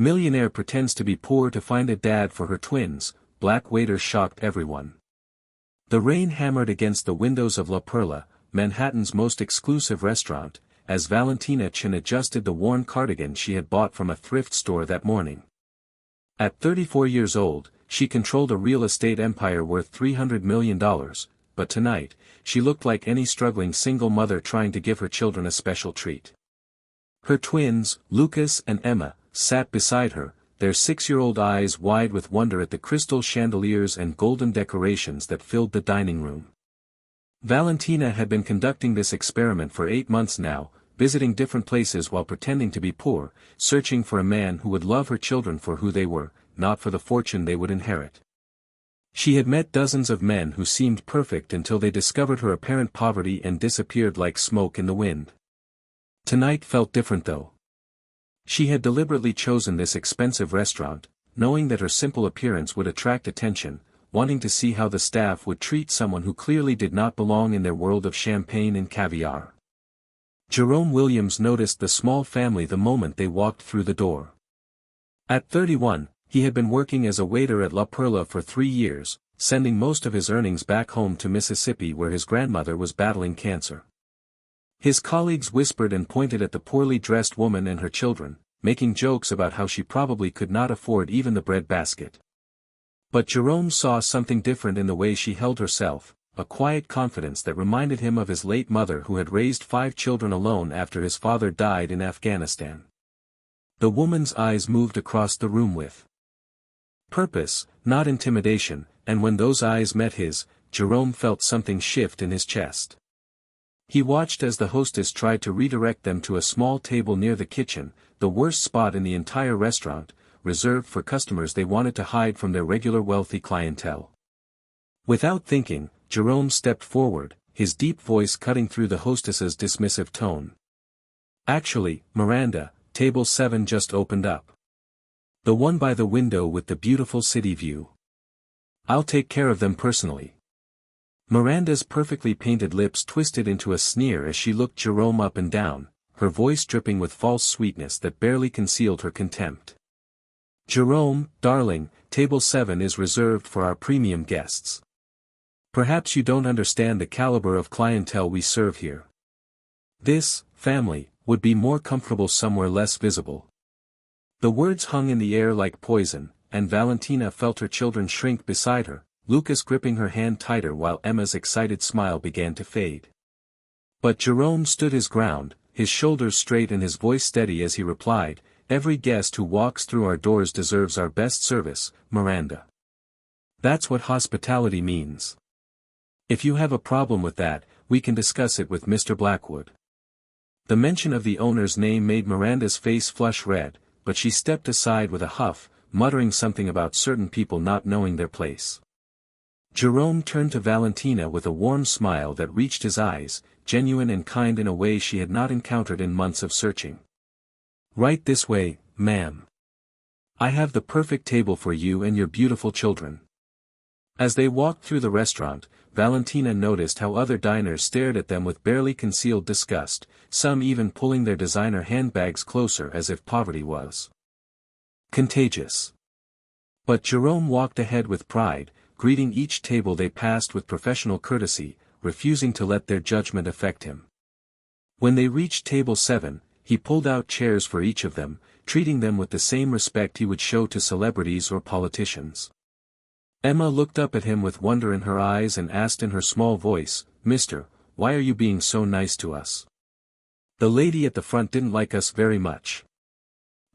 Millionaire pretends to be poor to find a dad for her twins. Black waiter shocked everyone. The rain hammered against the windows of La Perla, Manhattan's most exclusive restaurant, as Valentina Chen adjusted the worn cardigan she had bought from a thrift store that morning. At 34 years old, she controlled a real estate empire worth $300 million, but tonight, she looked like any struggling single mother trying to give her children a special treat. Her twins, Lucas and Emma, sat beside her, their 6-year-old eyes wide with wonder at the crystal chandeliers and golden decorations that filled the dining room. Valentina had been conducting this experiment for 8 months now, visiting different places while pretending to be poor, searching for a man who would love her children for who they were, not for the fortune they would inherit. She had met dozens of men who seemed perfect until they discovered her apparent poverty and disappeared like smoke in the wind. Tonight felt different though. She had deliberately chosen this expensive restaurant, knowing that her simple appearance would attract attention, wanting to see how the staff would treat someone who clearly did not belong in their world of champagne and caviar. Jerome Williams noticed the small family the moment they walked through the door. At 31, he had been working as a waiter at La Perla for 3 years, sending most of his earnings back home to Mississippi where his grandmother was battling cancer. His colleagues whispered and pointed at the poorly dressed woman and her children, making jokes about how she probably could not afford even the bread basket. But Jerome saw something different in the way she held herself, a quiet confidence that reminded him of his late mother who had raised 5 children alone after his father died in Afghanistan. The woman's eyes moved across the room with purpose, not intimidation, and when those eyes met his, Jerome felt something shift in his chest. He watched as the hostess tried to redirect them to a small table near the kitchen, the worst spot in the entire restaurant, reserved for customers they wanted to hide from their regular wealthy clientele. Without thinking, Jerome stepped forward, his deep voice cutting through the hostess's dismissive tone. "Actually, Miranda, table 7 just opened up. The one by the window with the beautiful city view. I'll take care of them personally." Miranda's perfectly painted lips twisted into a sneer as she looked Jerome up and down, her voice dripping with false sweetness that barely concealed her contempt. "Jerome, darling, table 7 is reserved for our premium guests. Perhaps you don't understand the caliber of clientele we serve here. This family would be more comfortable somewhere less visible." The words hung in the air like poison, and Valentina felt her children shrink beside her, Lucas gripping her hand tighter while Emma's excited smile began to fade. But Jerome stood his ground, his shoulders straight and his voice steady as he replied, "Every guest who walks through our doors deserves our best service, Miranda. That's what hospitality means. If you have a problem with that, we can discuss it with Mr. Blackwood." The mention of the owner's name made Miranda's face flush red, but she stepped aside with a huff, muttering something about certain people not knowing their place. Jerome turned to Valentina with a warm smile that reached his eyes, genuine and kind in a way she had not encountered in months of searching. "Right this way, ma'am. I have the perfect table for you and your beautiful children." As they walked through the restaurant, Valentina noticed how other diners stared at them with barely concealed disgust, some even pulling their designer handbags closer as if poverty was contagious. But Jerome walked ahead with pride, greeting each table they passed with professional courtesy, refusing to let their judgment affect him. When they reached table 7, he pulled out chairs for each of them, treating them with the same respect he would show to celebrities or politicians. Emma looked up at him with wonder in her eyes and asked in her small voice, "Mister, why are you being so nice to us? The lady at the front didn't like us very much."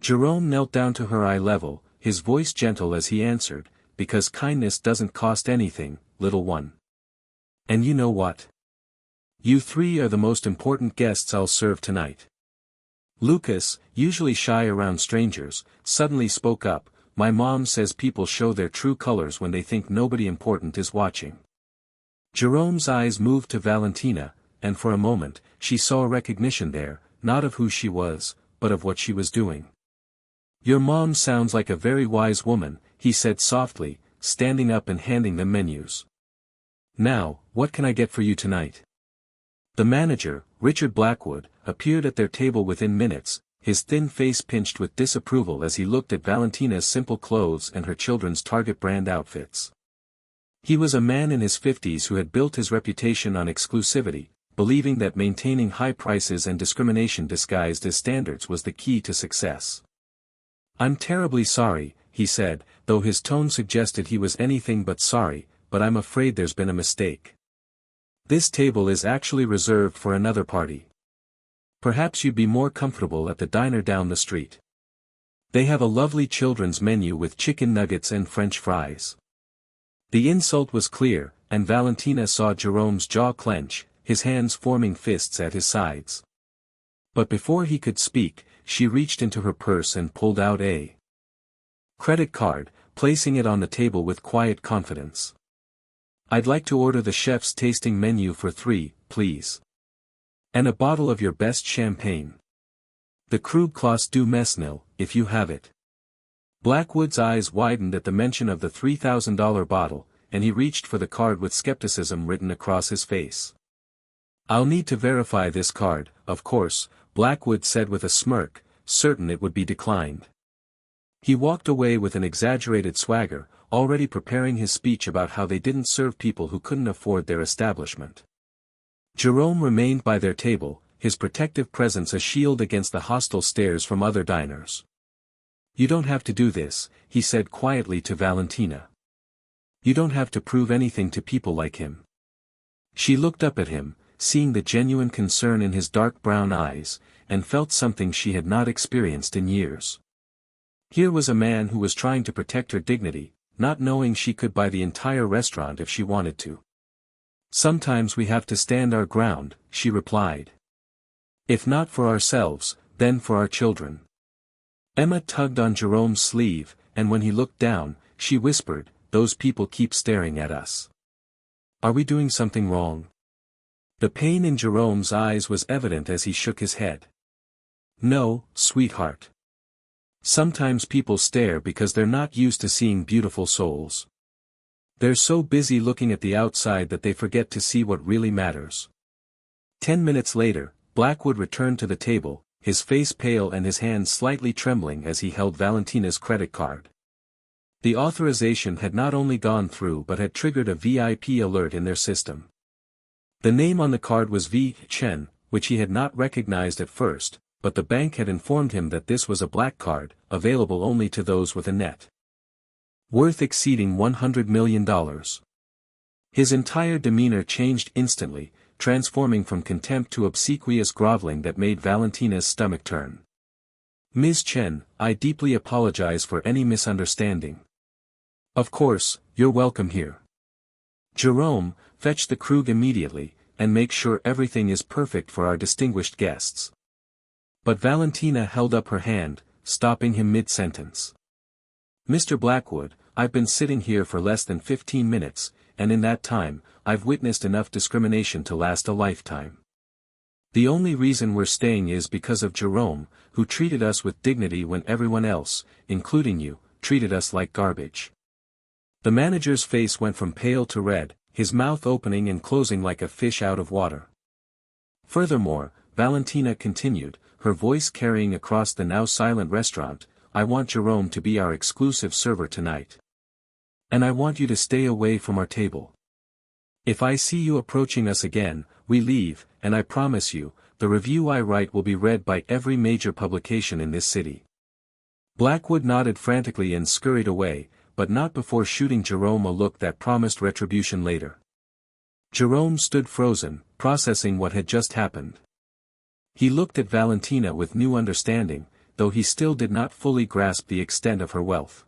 Jerome knelt down to her eye level, his voice gentle as he answered, "Because kindness doesn't cost anything, little one. And you know what? You 3 are the most important guests I'll serve tonight." Lucas, usually shy around strangers, suddenly spoke up, "My mom says people show their true colors when they think nobody important is watching." Jerome's eyes moved to Valentina, and for a moment, she saw recognition there, not of who she was, but of what she was doing. "Your mom sounds like a very wise woman," he said softly, standing up and handing them menus. "Now, what can I get for you tonight?" The manager, Richard Blackwood, appeared at their table within minutes, his thin face pinched with disapproval as he looked at Valentina's simple clothes and her children's Target brand outfits. He was a man in his 50s who had built his reputation on exclusivity, believing that maintaining high prices and discrimination disguised as standards was the key to success. "I'm terribly sorry," he said, though his tone suggested he was anything but sorry, "but I'm afraid there's been a mistake. This table is actually reserved for another party. Perhaps you'd be more comfortable at the diner down the street. They have a lovely children's menu with chicken nuggets and French fries." The insult was clear, and Valentina saw Jerome's jaw clench, his hands forming fists at his sides. But before he could speak, she reached into her purse and pulled out a credit card, placing it on the table with quiet confidence. "I'd like to order the chef's tasting menu for 3, please. And a bottle of your best champagne. The Krug Klaus du Mesnil, if you have it." Blackwood's eyes widened at the mention of the $3,000 bottle, and he reached for the card with skepticism written across his face. "I'll need to verify this card, of course," Blackwood said with a smirk, certain it would be declined. He walked away with an exaggerated swagger, already preparing his speech about how they didn't serve people who couldn't afford their establishment. Jerome remained by their table, his protective presence a shield against the hostile stares from other diners. "You don't have to do this," he said quietly to Valentina. "You don't have to prove anything to people like him." She looked up at him, seeing the genuine concern in his dark brown eyes, and felt something she had not experienced in years. Here was a man who was trying to protect her dignity, not knowing she could buy the entire restaurant if she wanted to. "Sometimes we have to stand our ground," she replied. "If not for ourselves, then for our children." Emma tugged on Jerome's sleeve, and when he looked down, she whispered, "Those people keep staring at us. Are we doing something wrong?" The pain in Jerome's eyes was evident as he shook his head. "No, sweetheart. Sometimes people stare because they're not used to seeing beautiful souls. They're so busy looking at the outside that they forget to see what really matters." 10 minutes later, Blackwood returned to the table, his face pale and his hands slightly trembling as he held Valentina's credit card. The authorization had not only gone through but had triggered a VIP alert in their system. The name on the card was V. Chen, which he had not recognized at first, but the bank had informed him that this was a black card, available only to those with a net worth exceeding $100 million. His entire demeanor changed instantly, transforming from contempt to obsequious groveling that made Valentina's stomach turn. "Ms. Chen, I deeply apologize for any misunderstanding. Of course, you're welcome here. Jerome, fetch the Krug immediately, and make sure everything is perfect for our distinguished guests." But Valentina held up her hand, stopping him mid-sentence. "Mr. Blackwood, I've been sitting here for less than 15 minutes, and in that time, I've witnessed enough discrimination to last a lifetime. The only reason we're staying is because of Jerome, who treated us with dignity when everyone else, including you, treated us like garbage." The manager's face went from pale to red, his mouth opening and closing like a fish out of water. "Furthermore," Valentina continued, her voice carrying across the now silent restaurant, "I want Jerome to be our exclusive server tonight. And I want you to stay away from our table. If I see you approaching us again, we leave, and I promise you, the review I write will be read by every major publication in this city." Blackwood nodded frantically and scurried away, but not before shooting Jerome a look that promised retribution later. Jerome stood frozen, processing what had just happened. He looked at Valentina with new understanding, though he still did not fully grasp the extent of her wealth.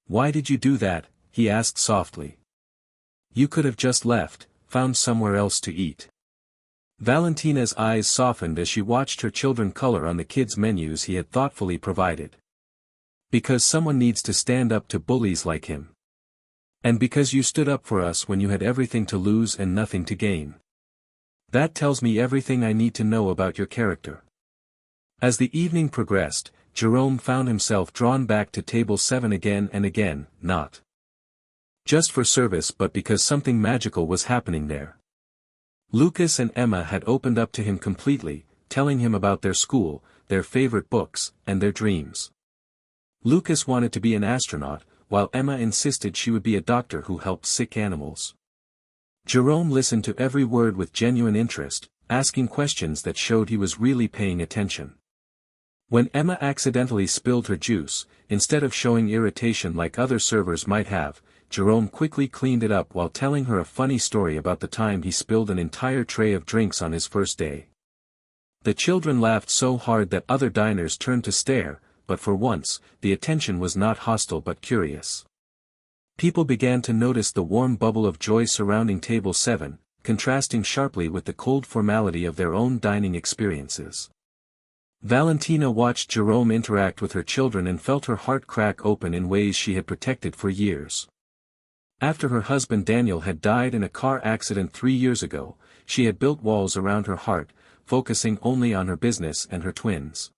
"Why did you do that?" he asked softly. "You could have just left, found somewhere else to eat." Valentina's eyes softened as she watched her children color on the kids' menus he had thoughtfully provided. "Because someone needs to stand up to bullies like him. And because you stood up for us when you had everything to lose and nothing to gain. That tells me everything I need to know about your character." As the evening progressed, Jerome found himself drawn back to table 7 again and again, not just for service but because something magical was happening there. Lucas and Emma had opened up to him completely, telling him about their school, their favorite books, and their dreams. Lucas wanted to be an astronaut, while Emma insisted she would be a doctor who helped sick animals. Jerome listened to every word with genuine interest, asking questions that showed he was really paying attention. When Emma accidentally spilled her juice, instead of showing irritation like other servers might have, Jerome quickly cleaned it up while telling her a funny story about the time he spilled an entire tray of drinks on his first day. The children laughed so hard that other diners turned to stare, but for once, the attention was not hostile but curious. People began to notice the warm bubble of joy surrounding table 7, contrasting sharply with the cold formality of their own dining experiences. Valentina watched Jerome interact with her children and felt her heart crack open in ways she had protected for years. After her husband Daniel had died in a car accident 3 years ago, she had built walls around her heart, focusing only on her business and her twins.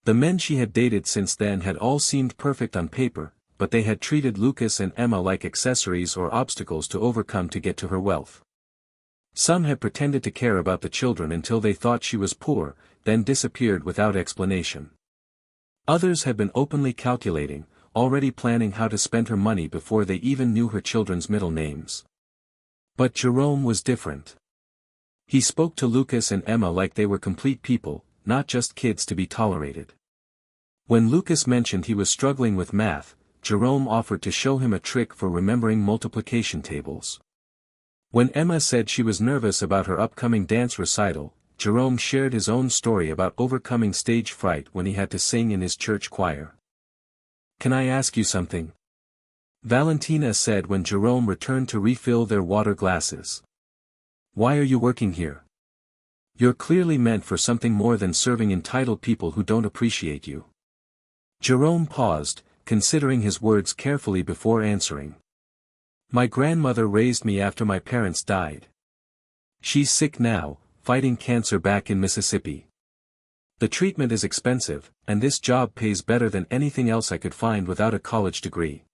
The men she had dated since then had all seemed perfect on paper, but they had treated Lucas and Emma like accessories or obstacles to overcome to get to her wealth. Some had pretended to care about the children until they thought she was poor, then disappeared without explanation. Others had been openly calculating, already planning how to spend her money before they even knew her children's middle names. But Jerome was different. He spoke to Lucas and Emma like they were complete people, not just kids to be tolerated. When Lucas mentioned he was struggling with math, Jerome offered to show him a trick for remembering multiplication tables. When Emma said she was nervous about her upcoming dance recital, Jerome shared his own story about overcoming stage fright when he had to sing in his church choir. "Can I ask you something?" Valentina said when Jerome returned to refill their water glasses. "Why are you working here? You're clearly meant for something more than serving entitled people who don't appreciate you." Jerome paused, considering his words carefully before answering. "My grandmother raised me after my parents died. She's sick now, fighting cancer back in Mississippi. The treatment is expensive, and this job pays better than anything else I could find without a college degree.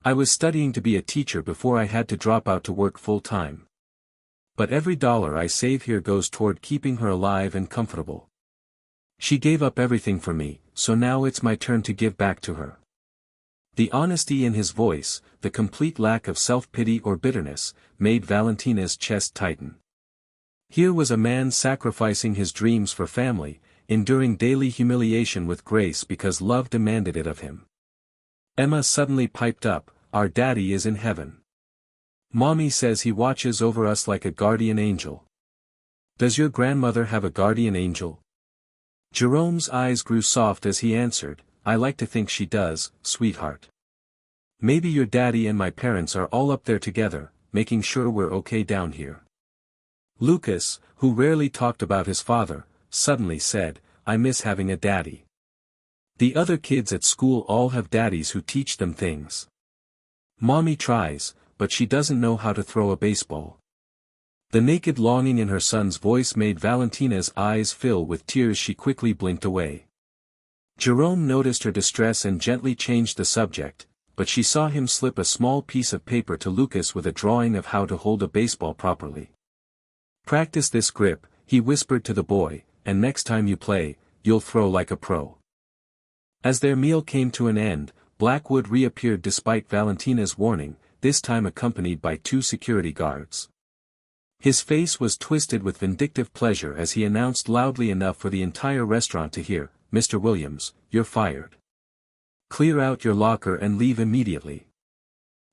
I was studying to be a teacher before I had to drop out to work full-time. But every dollar I save here goes toward keeping her alive and comfortable. She gave up everything for me, so now it's my turn to give back to her." The honesty in his voice, the complete lack of self-pity or bitterness, made Valentina's chest tighten. Here was a man sacrificing his dreams for family, enduring daily humiliation with grace because love demanded it of him. Emma suddenly piped up, "Our daddy is in heaven. Mommy says he watches over us like a guardian angel." "Does your grandmother have a guardian angel?" Jerome's eyes grew soft as he answered, "I like to think she does, sweetheart. Maybe your daddy and my parents are all up there together, making sure we're okay down here." Lucas, who rarely talked about his father, suddenly said, "I miss having a daddy. The other kids at school all have daddies who teach them things. Mommy tries, but she doesn't know how to throw a baseball." The naked longing in her son's voice made Valentina's eyes fill with tears. She quickly blinked away. Jerome noticed her distress and gently changed the subject, but she saw him slip a small piece of paper to Lucas with a drawing of how to hold a baseball properly. "Practice this grip," he whispered to the boy, "and next time you play, you'll throw like a pro." As their meal came to an end, Blackwood reappeared despite Valentina's warning, this time accompanied by 2 security guards. His face was twisted with vindictive pleasure as he announced loudly enough for the entire restaurant to hear, "Mr. Williams, you're fired. Clear out your locker and leave immediately.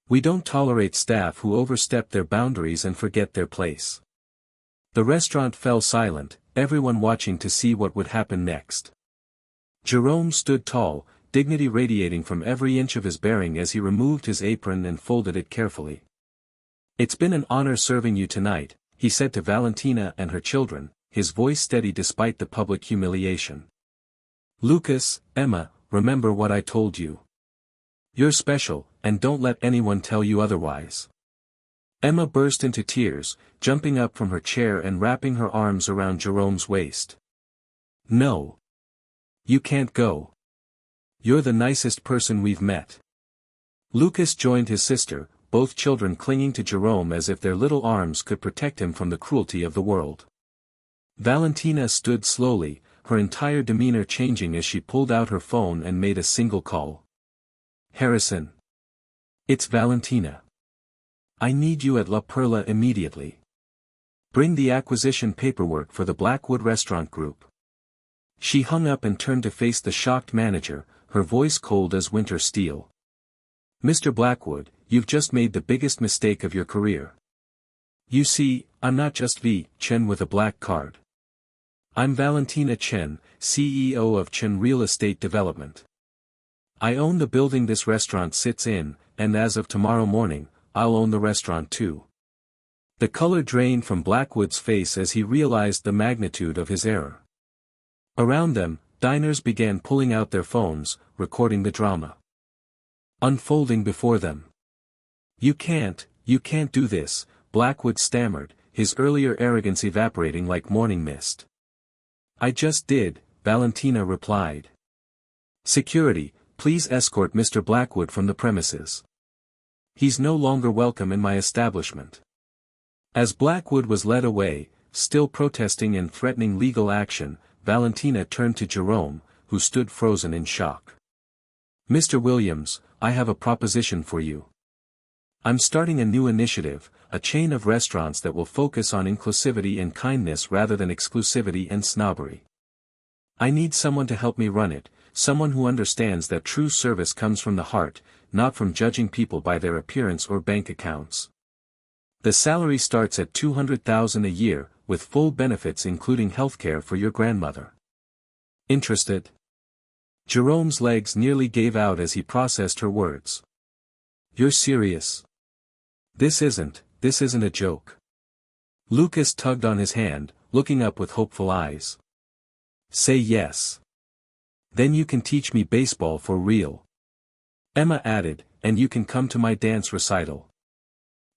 We don't tolerate staff who overstep their boundaries and forget their place." The restaurant fell silent, everyone watching to see what would happen next. Jerome stood tall, dignity radiating from every inch of his bearing as he removed his apron and folded it carefully. "It's been an honor serving you tonight," he said to Valentina and her children, his voice steady despite the public humiliation. "Lucas, Emma, remember what I told you. You're special, and don't let anyone tell you otherwise." Emma burst into tears, jumping up from her chair and wrapping her arms around Jerome's waist. "No. You can't go. You're the nicest person we've met." Lucas joined his sister, both children clinging to Jerome as if their little arms could protect him from the cruelty of the world. Valentina stood slowly, her entire demeanor changing as she pulled out her phone and made a single call. "Harrison. It's Valentina. I need you at La Perla immediately. Bring the acquisition paperwork for the Blackwood Restaurant Group." She hung up and turned to face the shocked manager, her voice cold as winter steel. "Mr. Blackwood, you've just made the biggest mistake of your career. You see, I'm not just V. Chen with a black card. I'm Valentina Chen, CEO of Chen Real Estate Development. I own the building this restaurant sits in, and as of tomorrow morning, I'll own the restaurant too." The color drained from Blackwood's face as he realized the magnitude of his error. Around them, diners began pulling out their phones, recording the drama unfolding before them. You can't do this," Blackwood stammered, his earlier arrogance evaporating like morning mist. "I just did," Valentina replied. "Security, please escort Mr. Blackwood from the premises. He's no longer welcome in my establishment." As Blackwood was led away, still protesting and threatening legal action, Valentina turned to Jerome, who stood frozen in shock. "Mr. Williams, I have a proposition for you. I'm starting a new initiative, a chain of restaurants that will focus on inclusivity and kindness rather than exclusivity and snobbery. I need someone to help me run it, someone who understands that true service comes from the heart, not from judging people by their appearance or bank accounts. The salary starts at $200,000 a year, with full benefits including healthcare for your grandmother. Interested?" Jerome's legs nearly gave out as he processed her words. "You're serious? This isn't a joke." Lucas tugged on his hand, looking up with hopeful eyes. "Say yes. Then you can teach me baseball for real," Emma added, "and you can come to my dance recital."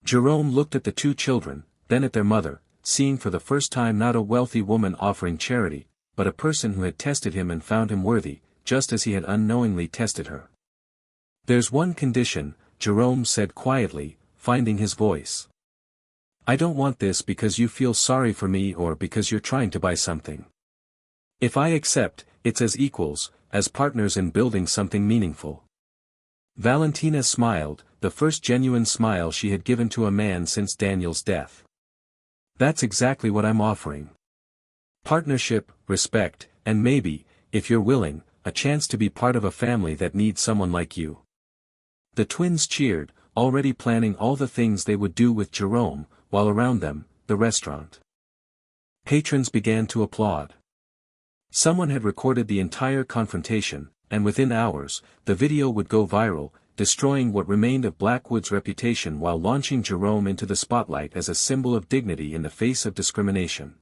Jerome looked at the two children, then at their mother, seeing for the first time not a wealthy woman offering charity, but a person who had tested him and found him worthy, just as he had unknowingly tested her. "There's one condition," Jerome said quietly, finding his voice. "I don't want this because you feel sorry for me or because you're trying to buy something. If I accept, it's as equals, as partners in building something meaningful." Valentina smiled, the first genuine smile she had given to a man since Daniel's death. "That's exactly what I'm offering. Partnership, respect, and maybe, if you're willing, a chance to be part of a family that needs someone like you." The twins cheered, already planning all the things they would do with Jerome, while around them, the restaurant. Patrons began to applaud. Someone had recorded the entire confrontation, and within hours, the video would go viral, destroying what remained of Blackwood's reputation while launching Jerome into the spotlight as a symbol of dignity in the face of discrimination.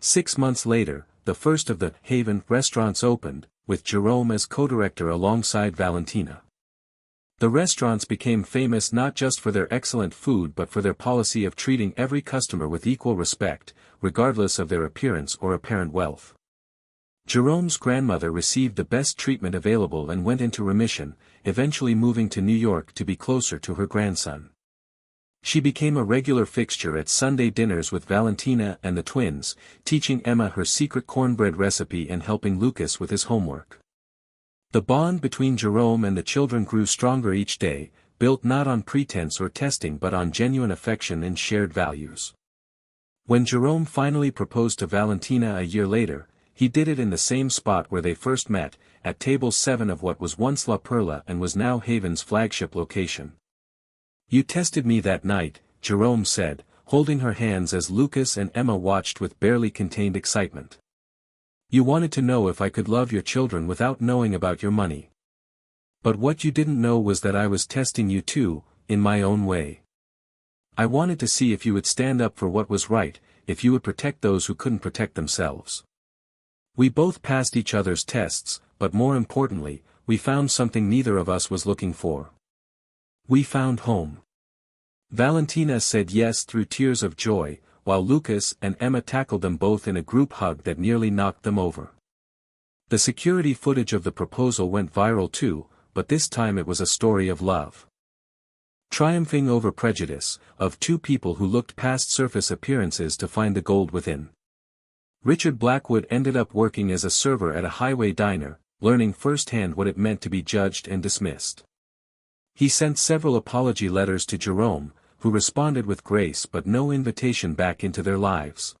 6 months later, the first of the Haven restaurants opened, with Jerome as co-director alongside Valentina. The restaurants became famous not just for their excellent food but for their policy of treating every customer with equal respect, regardless of their appearance or apparent wealth. Jerome's grandmother received the best treatment available and went into remission, eventually moving to New York to be closer to her grandson. She became a regular fixture at Sunday dinners with Valentina and the twins, teaching Emma her secret cornbread recipe and helping Lucas with his homework. The bond between Jerome and the children grew stronger each day, built not on pretense or testing but on genuine affection and shared values. When Jerome finally proposed to Valentina a year later, he did it in the same spot where they first met, at table 7 of what was once La Perla and was now Haven's flagship location. "You tested me that night," Jerome said, holding her hands as Lucas and Emma watched with barely contained excitement. "You wanted to know if I could love your children without knowing about your money. But what you didn't know was that I was testing you too, in my own way. I wanted to see if you would stand up for what was right, if you would protect those who couldn't protect themselves. We both passed each other's tests, but more importantly, we found something neither of us was looking for. We found home." Valentina said yes through tears of joy, while Lucas and Emma tackled them both in a group hug that nearly knocked them over. The security footage of the proposal went viral too, but this time it was a story of love. Triumphing over prejudice, of two people who looked past surface appearances to find the gold within. Richard Blackwood ended up working as a server at a highway diner, learning firsthand what it meant to be judged and dismissed. He sent several apology letters to Jerome, who responded with grace but no invitation back into their lives.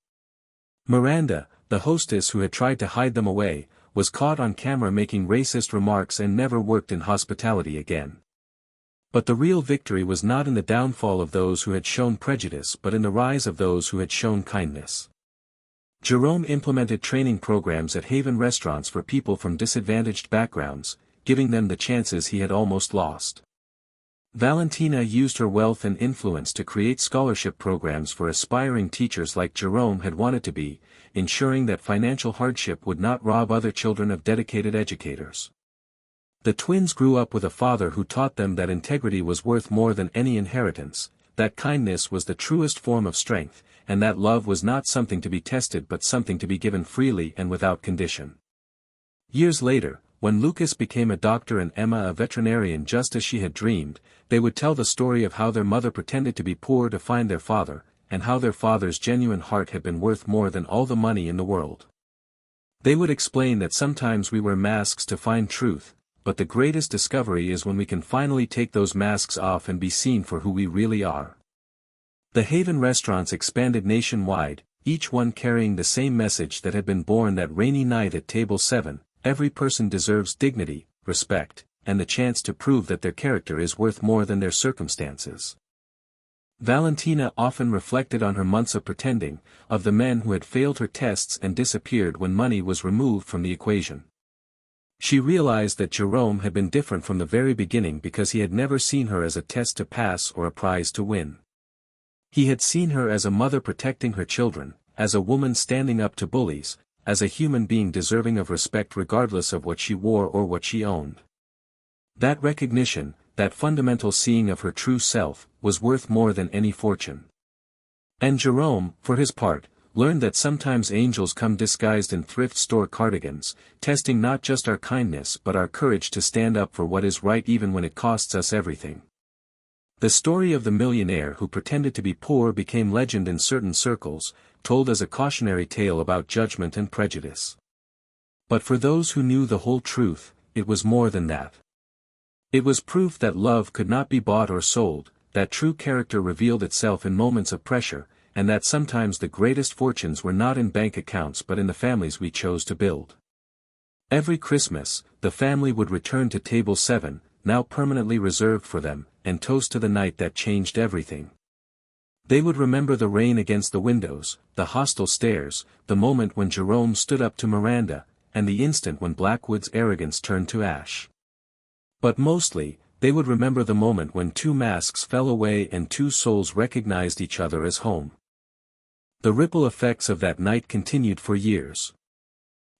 Miranda, the hostess who had tried to hide them away, was caught on camera making racist remarks and never worked in hospitality again. But the real victory was not in the downfall of those who had shown prejudice but in the rise of those who had shown kindness. Jerome implemented training programs at Haven restaurants for people from disadvantaged backgrounds, giving them the chances he had almost lost. Valentina used her wealth and influence to create scholarship programs for aspiring teachers like Jerome had wanted to be, ensuring that financial hardship would not rob other children of dedicated educators. The twins grew up with a father who taught them that integrity was worth more than any inheritance, that kindness was the truest form of strength, and that love was not something to be tested but something to be given freely and without condition. Years later, when Lucas became a doctor and Emma a veterinarian just as she had dreamed, they would tell the story of how their mother pretended to be poor to find their father, and how their father's genuine heart had been worth more than all the money in the world. They would explain that sometimes we wear masks to find truth, but the greatest discovery is when we can finally take those masks off and be seen for who we really are. The Haven restaurants expanded nationwide, each one carrying the same message that had been born that rainy night at Table 7, every person deserves dignity, respect, and the chance to prove that their character is worth more than their circumstances. Valentina often reflected on her months of pretending, of the men who had failed her tests and disappeared when money was removed from the equation. She realized that Jerome had been different from the very beginning because he had never seen her as a test to pass or a prize to win. He had seen her as a mother protecting her children, as a woman standing up to bullies, as a human being deserving of respect regardless of what she wore or what she owned. That recognition, that fundamental seeing of her true self, was worth more than any fortune. And Jerome, for his part, learned that sometimes angels come disguised in thrift store cardigans, testing not just our kindness but our courage to stand up for what is right even when it costs us everything. The story of the millionaire who pretended to be poor became legend in certain circles, told as a cautionary tale about judgment and prejudice. But for those who knew the whole truth, it was more than that. It was proof that love could not be bought or sold, that true character revealed itself in moments of pressure, and that sometimes the greatest fortunes were not in bank accounts but in the families we chose to build. Every Christmas, the family would return to Table 7, now permanently reserved for them, and toast to the night that changed everything. They would remember the rain against the windows, the hostile stares, the moment when Jerome stood up to Miranda, and the instant when Blackwood's arrogance turned to ash. But mostly, they would remember the moment when two masks fell away and two souls recognized each other as home. The ripple effects of that night continued for years.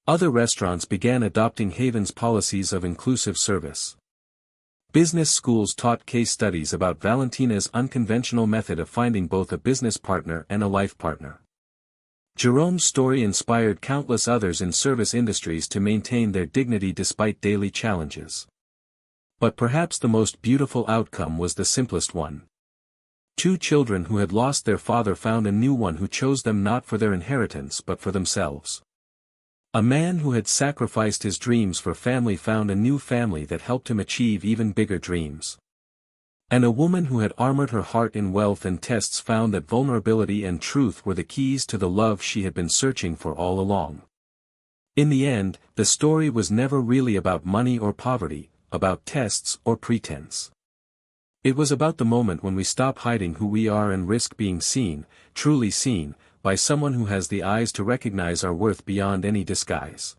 Other restaurants began adopting Haven's policies of inclusive service. Business schools taught case studies about Valentina's unconventional method of finding both a business partner and a life partner. Jerome's story inspired countless others in service industries to maintain their dignity despite daily challenges. But perhaps the most beautiful outcome was the simplest one. Two children who had lost their father found a new one who chose them not for their inheritance but for themselves. A man who had sacrificed his dreams for family found a new family that helped him achieve even bigger dreams. And a woman who had armored her heart in wealth and tests found that vulnerability and truth were the keys to the love she had been searching for all along. In the end, the story was never really about money or poverty, about tests or pretense. It was about the moment when we stop hiding who we are and risk being seen, truly seen, by someone who has the eyes to recognize our worth beyond any disguise.